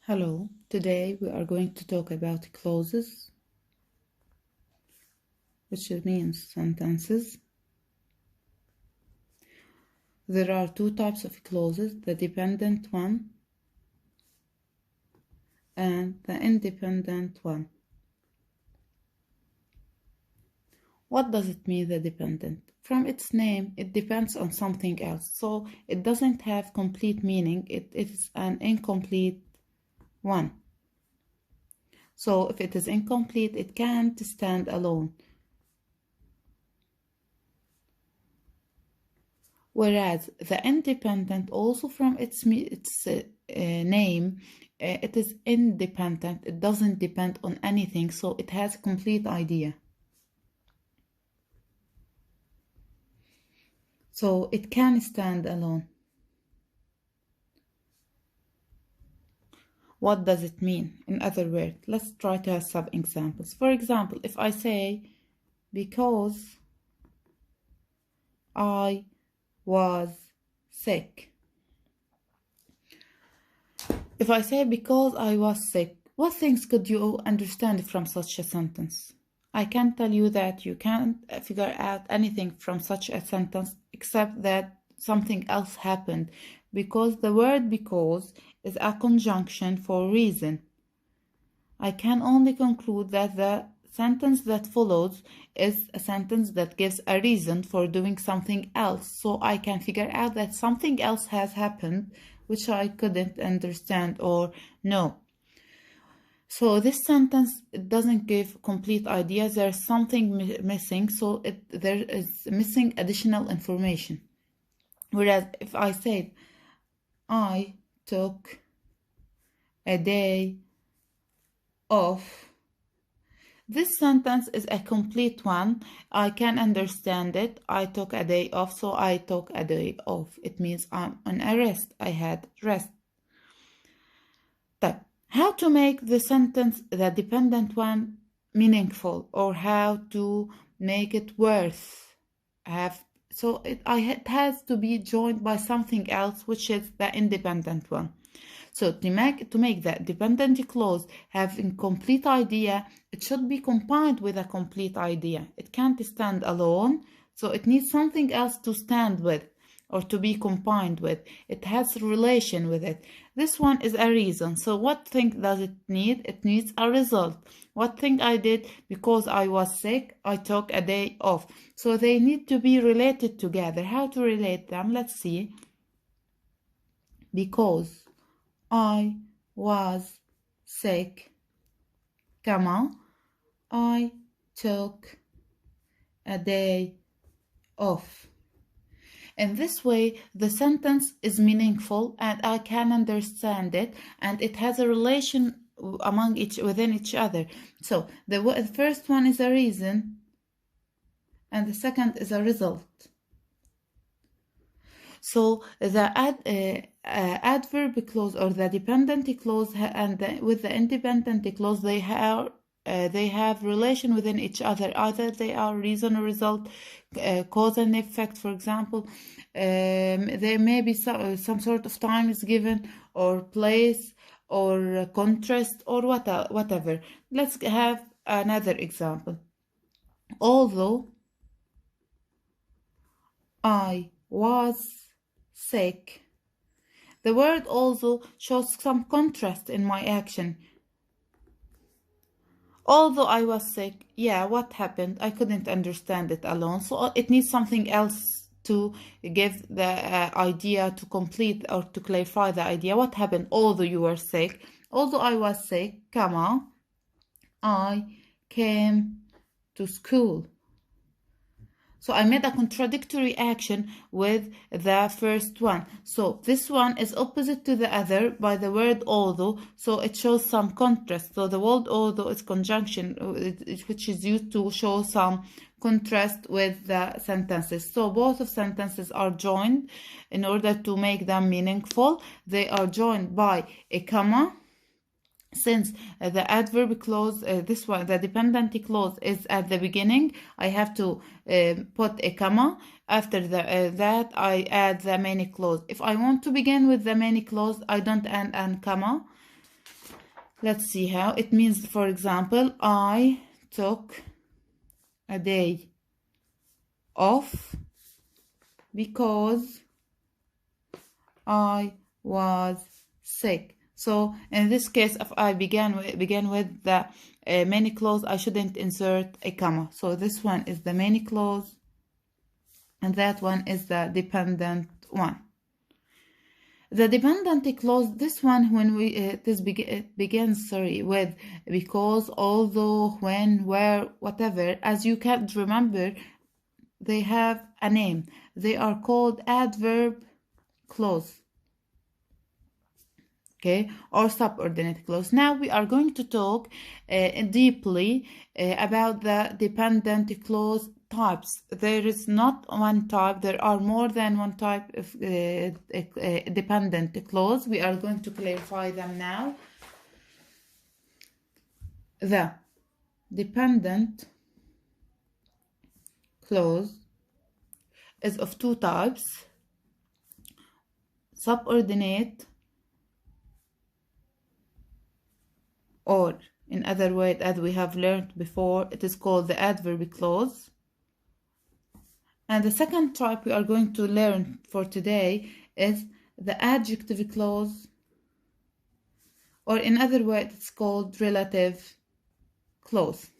Hello, today we are going to talk about clauses, which means sentences. There are two types of clauses, the dependent one and the independent one. What does it mean, the dependent? From its name, it depends on something else, so it doesn't have complete meaning. It is an incomplete one. So if it is incomplete, it can't stand alone. Whereas the independent, also from its name, it is independent. It doesn't depend on anything, so it has a complete idea. So it can stand alone. What does it mean? In other words, let's try to have some examples. For example, if I say, because I was sick. If I say because I was sick, what things could you understand from such a sentence? I can tell you that you can't figure out anything from such a sentence except that something else happened, because the word because is a conjunction for reason. I can only conclude that the sentence that follows is a sentence that gives a reason for doing something else, so I can figure out that something else has happened which I couldn't understand or know. So this sentence, it doesn't give complete ideas. There's something missing, so there is missing additional information. Whereas if I said, I took a day off, this sentence is a complete one. I can understand it. I took a day off, so I took a day off. It means I'm on a rest. I had rest. But how to make the sentence, the dependent one, meaningful, or how to make it worth have. So it has to be joined by something else, which is the independent one. So to make the dependent clause have a complete idea, it should be combined with a complete idea. It can't stand alone, so it needs something else to stand with or to be combined with. It has a relation with it. This one is a reason. So what thing does it need? It needs a result. What thing I did? Because I was sick, I took a day off. So they need to be related together. How to relate them? Let's see. Because I was sick, comma, I took a day off. In this way, the sentence is meaningful and I can understand it, and it has a relation within each other. So the first one is a reason and the second is a result. So the adverb clause or the dependent clause with the independent clause, they have relation within each other. Either they are reason or result, cause and effect. For example, there may be some sort of time is given, or place, or contrast, or whatever. Let's have another example. Although I was sick. The word also shows some contrast in my action. Although I was sick, yeah, what happened? I couldn't understand it alone, so it needs something else to give the idea, to complete or to clarify the idea. What happened? Although you were sick, although I was sick, comma, I came to school. So I made a contradictory action with the first one. So this one is opposite to the other by the word although, so it shows some contrast. So the word although is conjunction, which is used to show some contrast with the sentences. So both of sentences are joined in order to make them meaningful. They are joined by a comma. Since the adverb clause, this one, the dependent clause, is at the beginning, I have to put a comma. After that, I add the main clause. If I want to begin with the main clause, I don't add a comma. Let's see how it means. For example, I took a day off because I was sick. So in this case, if I begin with the many clause, I shouldn't insert a comma. So this one is the many clause, and that one is the dependent one. The dependent clause, this one, when we it begins with because, although, when, where, whatever. As you can't remember, they have a name. They are called adverb clause, okay, or subordinate clause. Now we are going to talk deeply about the dependent clause types. There is not one type, there are more than one type of dependent clause. We are going to clarify them now. The dependent clause is of two types: subordinate, or in other words, as we have learned before, it is called the adverb clause. And the second type we are going to learn for today is the adjective clause, or in other words, it's called relative clause.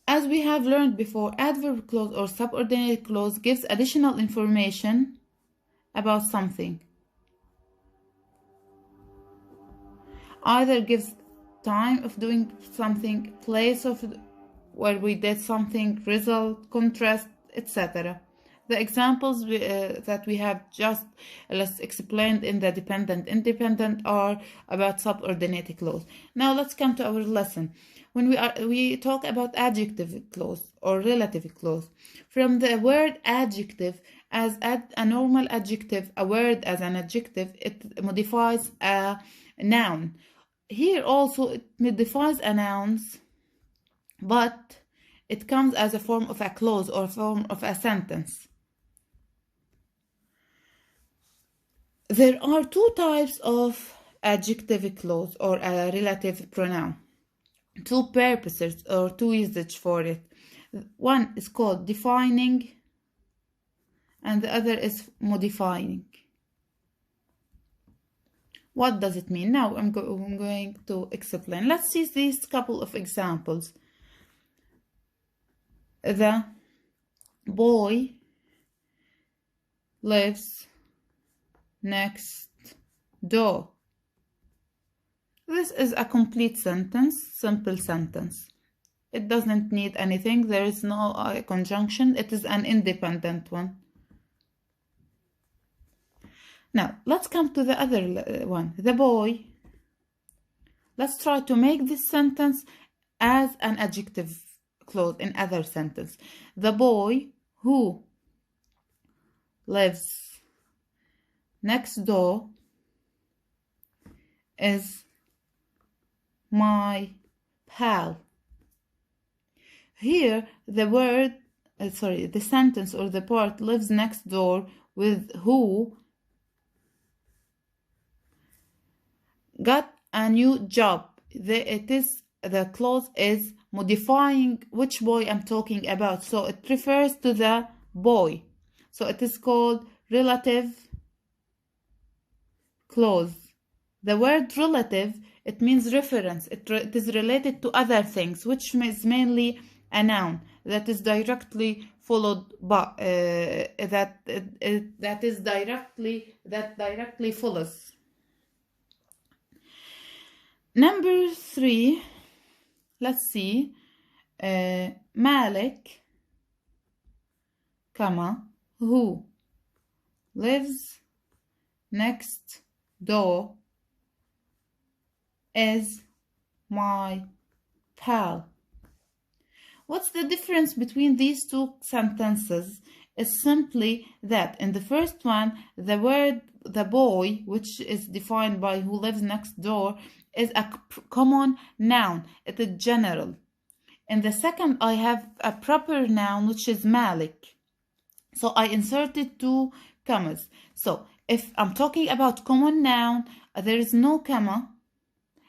As we have learned before, adverb clause or subordinate clause gives additional information about something. Either gives time of doing something, place of where we did something, result, contrast, etc. The examples that we have just explained in the dependent independent are about subordinate clause. Now let's come to our lesson. When we talk about adjective clause or relative clause, from the word adjective, as a normal adjective, a word as an adjective, it modifies a noun. Here also it modifies a noun, but it comes as a form of a clause or form of a sentence. There are two types of adjective clause or a relative pronoun. Two purposes or two usage for it. One is called defining and the other is modifying. What does it mean? Now I'm going to explain. Let's see these couple of examples. The boy lives next door. This is a complete sentence, simple sentence. It doesn't need anything. There is no conjunction. It is an independent one. Now, let's come to the other one. The boy. Let's try to make this sentence as an adjective clause in other sentence. The boy who lives next door is my pal. Here, the word, the sentence or the part lives next door with who got a new job. The clause is modifying which boy I'm talking about. So it refers to the boy. So it is called relative clause. The word relative, it means reference. It is related to other things, which is mainly a noun that is directly followed by that directly follows. Number 3, let's see, Malik, who lives next door is my pal. What's the difference between these two sentences? Is simply that in the first one, the word the boy, which is defined by who lives next door, is a common noun. It is general. In the second, I have a proper noun, which is Malik. So I inserted two commas. So if I'm talking about common noun, there is no comma.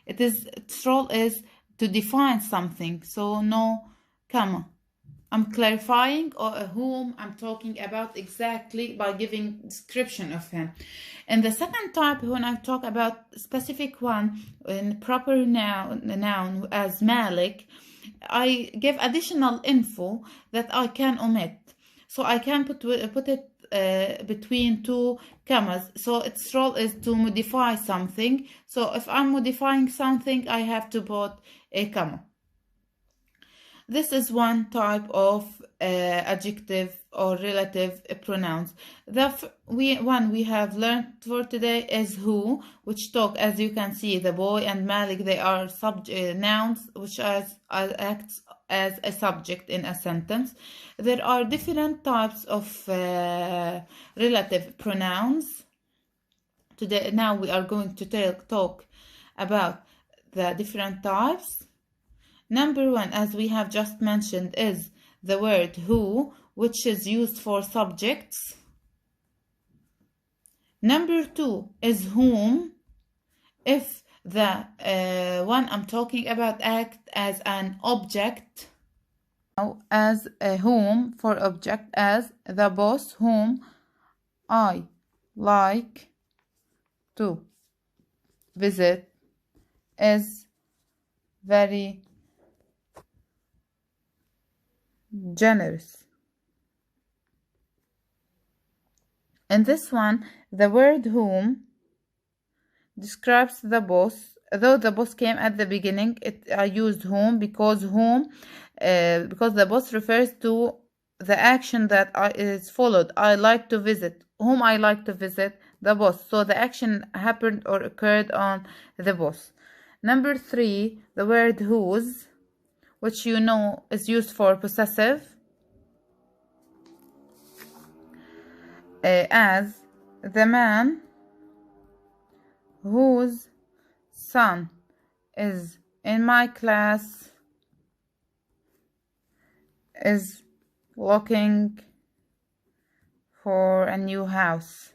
Its role is to define something, so no comma. I'm clarifying whom I'm talking about exactly by giving description of him. And the second type, when I talk about specific one in proper noun as Malik, I give additional info that I can omit. So I can put it between two commas. So its role is to modify something. So if I'm modifying something, I have to put a comma. This is one type of adjective or relative pronouns. The one we have learned for today is who, which talk, as you can see, the boy and Malik, they are nouns which acts as a subject in a sentence. There are different types of relative pronouns. Today, now we are going to talk about the different types. Number one, as we have just mentioned, is the word who, which is used for subjects. Number two is whom, if the one I'm talking about acts as an object. Now, as a whom for object, as the boss whom I like to visit is very generous. In this one, the word whom describes the boss. Though the boss came at the beginning, I used whom because the boss refers to the action that is followed. I like to visit. Whom I like to visit? The boss. So the action happened or occurred on the boss. Number three, the word whose, which you know is used for possessive, as the man whose son is in my class is looking for a new house.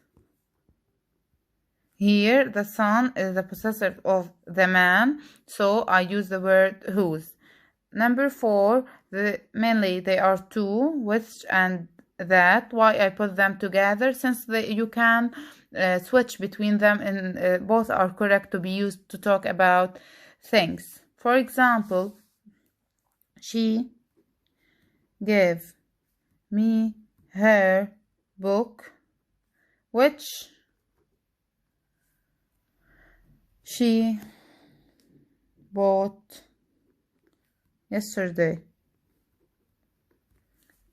Here, the son is the possessive of the man, so I use the word whose. Number four, mainly they are two, which and that. Why I put them together? Since you can switch between them, and both are correct to be used to talk about things. For example, she gave me her book, which she bought yesterday.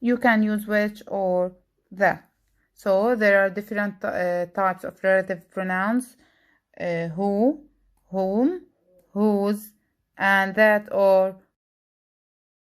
You can use which or the. So there are different types of relative pronouns: who, whom, whose, and that or